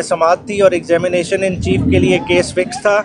समाअत थी और examination in chief के लिए केस फिक्स था।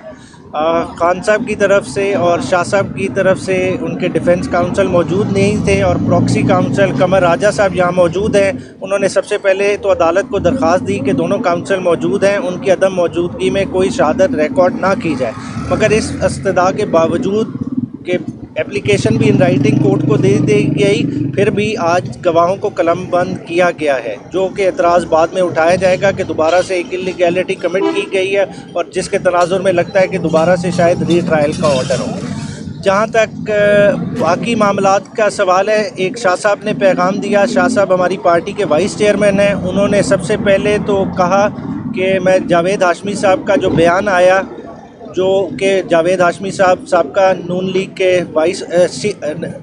खान साहब की तरफ से और शाह साहब की तरफ से उनके डिफेंस काउंसिल मौजूद नहीं थे और प्रॉक्सी काउंसिल कमर राजा साहब यहाँ मौजूद हैं। उन्होंने सबसे पहले तो अदालत को दरख्वास्त दी कि दोनों काउंसिल मौजूद हैं, उनकी अदम मौजूदगी में कोई शहादत रिकॉर्ड ना की जाए, मगर इस इस्तदा के बावजूद कि एप्लीकेशन भी इन राइटिंग कोर्ट को दे दी गई, फिर भी आज गवाहों को कलम बंद किया गया है, जो कि एतराज़ बाद में उठाया जाएगा कि दोबारा से एक इलीगैलिटी कमिट की गई है और जिसके तनाजुर में लगता है कि दोबारा से शायद रीट्रायल का ऑर्डर हो। जहाँ तक बाकी मामलात का सवाल है, एक शाह साहब ने पैगाम दिया। शाह साहब हमारी पार्टी के वाइस चेयरमैन हैं। उन्होंने सबसे पहले तो कहा कि मैं जावेद हाशमी साहब का जो बयान आया, जो कि जावेद हाशमी साहब साबका नून लीग के वाइस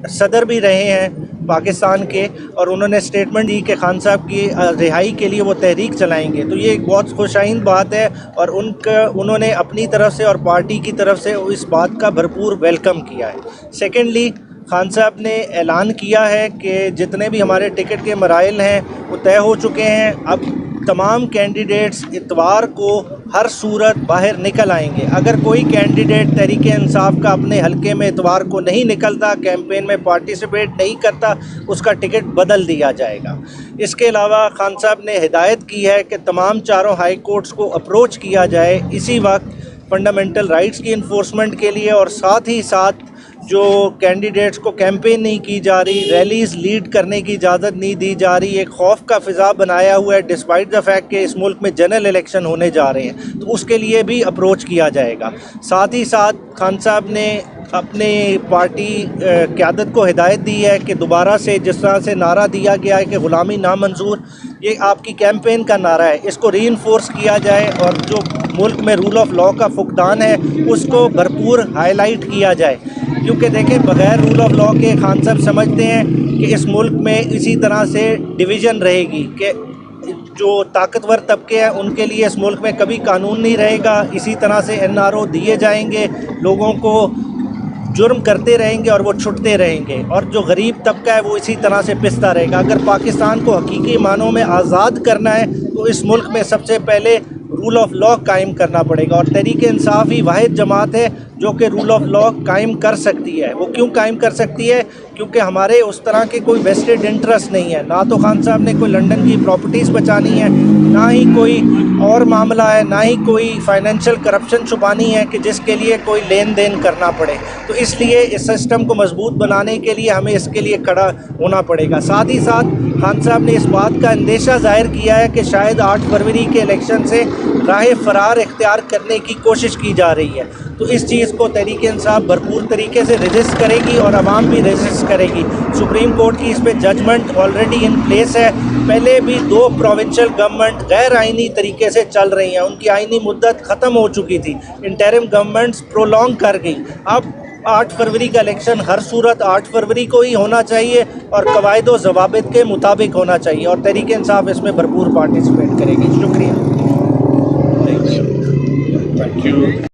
सदर भी रहे हैं पाकिस्तान के, और उन्होंने स्टेटमेंट दी कि खान साहब की रिहाई के लिए वो तहरीक चलाएंगे, तो ये एक बहुत खुशाइन बात है और उन्होंने अपनी तरफ से और पार्टी की तरफ से इस बात का भरपूर वेलकम किया है। सेकेंडली, खान साहब ने ऐलान किया है कि जितने भी हमारे टिकट के मराइल हैं वो तय हो चुके हैं। अब तमाम कैंडिडेट्स इतवार को हर सूरत बाहर निकल आएंगे। अगर कोई कैंडिडेट तहरीक इंसाफ का अपने हलके में इतवार को नहीं निकलता, कैंपेन में पार्टिसिपेट नहीं करता, उसका टिकट बदल दिया जाएगा। इसके अलावा खान साहब ने हिदायत की है कि तमाम चारों हाई कोर्ट्स को अप्रोच किया जाए इसी वक्त फंडामेंटल राइट्स की इन्फोर्समेंट के लिए, और साथ ही साथ जो कैंडिडेट्स को कैंपेन नहीं की जा रही, रैलीज़ लीड करने की इजाज़त नहीं दी जा रही, एक खौफ का फ़िज़ा बनाया हुआ है डिस्पाइट द फैक्ट कि इस मुल्क में जनरल इलेक्शन होने जा रहे हैं, तो उसके लिए भी अप्रोच किया जाएगा। साथ ही साथ खान साहब ने अपने पार्टी क़यादत को हिदायत दी है कि दोबारा से जिस तरह से नारा दिया गया है कि ग़ुलामी नामंजूर, ये आपकी कैंपेन का नारा है, इसको रीइंफोर्स किया जाए और जो मुल्क में रूल ऑफ लॉ का फुकदान है उसको भरपूर हाईलाइट किया जाए। क्योंकि देखें, बग़ैर रूल ऑफ लॉ के खान साहब समझते हैं कि इस मुल्क में इसी तरह से डिवीज़न रहेगी कि जो ताकतवर तबके हैं उनके लिए इस मुल्क में कभी कानून नहीं रहेगा, इसी तरह से NRO दिए जाएंगे, लोगों को जुर्म करते रहेंगे और वो छुटते रहेंगे, और जो गरीब तबका है वो इसी तरह से पिसता रहेगा। अगर पाकिस्तान को हकीकी मानों में आज़ाद करना है तो इस मुल्क में सबसे पहले रूल ऑफ लॉ कायम करना पड़ेगा, और तहरीक इंसाफ ही वाहिद जमात है जो कि रूल ऑफ लॉ कायम कर सकती है। वो क्यों कायम कर सकती है? क्योंकि हमारे उस तरह के कोई वेस्टेड इंटरेस्ट नहीं है। ना तो खान साहब ने कोई लंदन की प्रॉपर्टीज़ बचानी है, ना ही कोई और मामला है, ना ही कोई फाइनेंशियल करप्शन छुपानी है कि जिसके लिए कोई लेन देन करना पड़े। तो इसलिए इस सिस्टम को मजबूत बनाने के लिए हमें इसके लिए खड़ा होना पड़ेगा। साथ ही साथ खान साहब ने इस बात का अंदेशा ज़ाहिर किया है कि शायद 8 फरवरी के इलेक्शन से राह फरार इख्तियार करने की कोशिश की जा रही है। तो इस चीज़ को तहरीक इंसाफ भरपूर तरीके से रेजिस्ट करेगी और आवाम भी रेजिस्ट करेगी। सुप्रीम कोर्ट की इस पर जजमेंट ऑलरेडी इन प्लेस है। पहले भी 2 प्रोविंशियल गवर्नमेंट गैर आइनी तरीके से चल रही हैं, उनकी आइनी मुद्दत ख़त्म हो चुकी थी, इंटरिम गवर्नमेंट्स प्रोलॉन्ग कर गई। अब 8 फरवरी का इलेक्शन हर सूरत 8 फरवरी को ही होना चाहिए और कवायद व ज़वाबित के मुताबिक होना चाहिए, और तहरीक इंसाफ इसमें भरपूर पार्टिसिपेट करेगी। शुक्रिया। Thank you.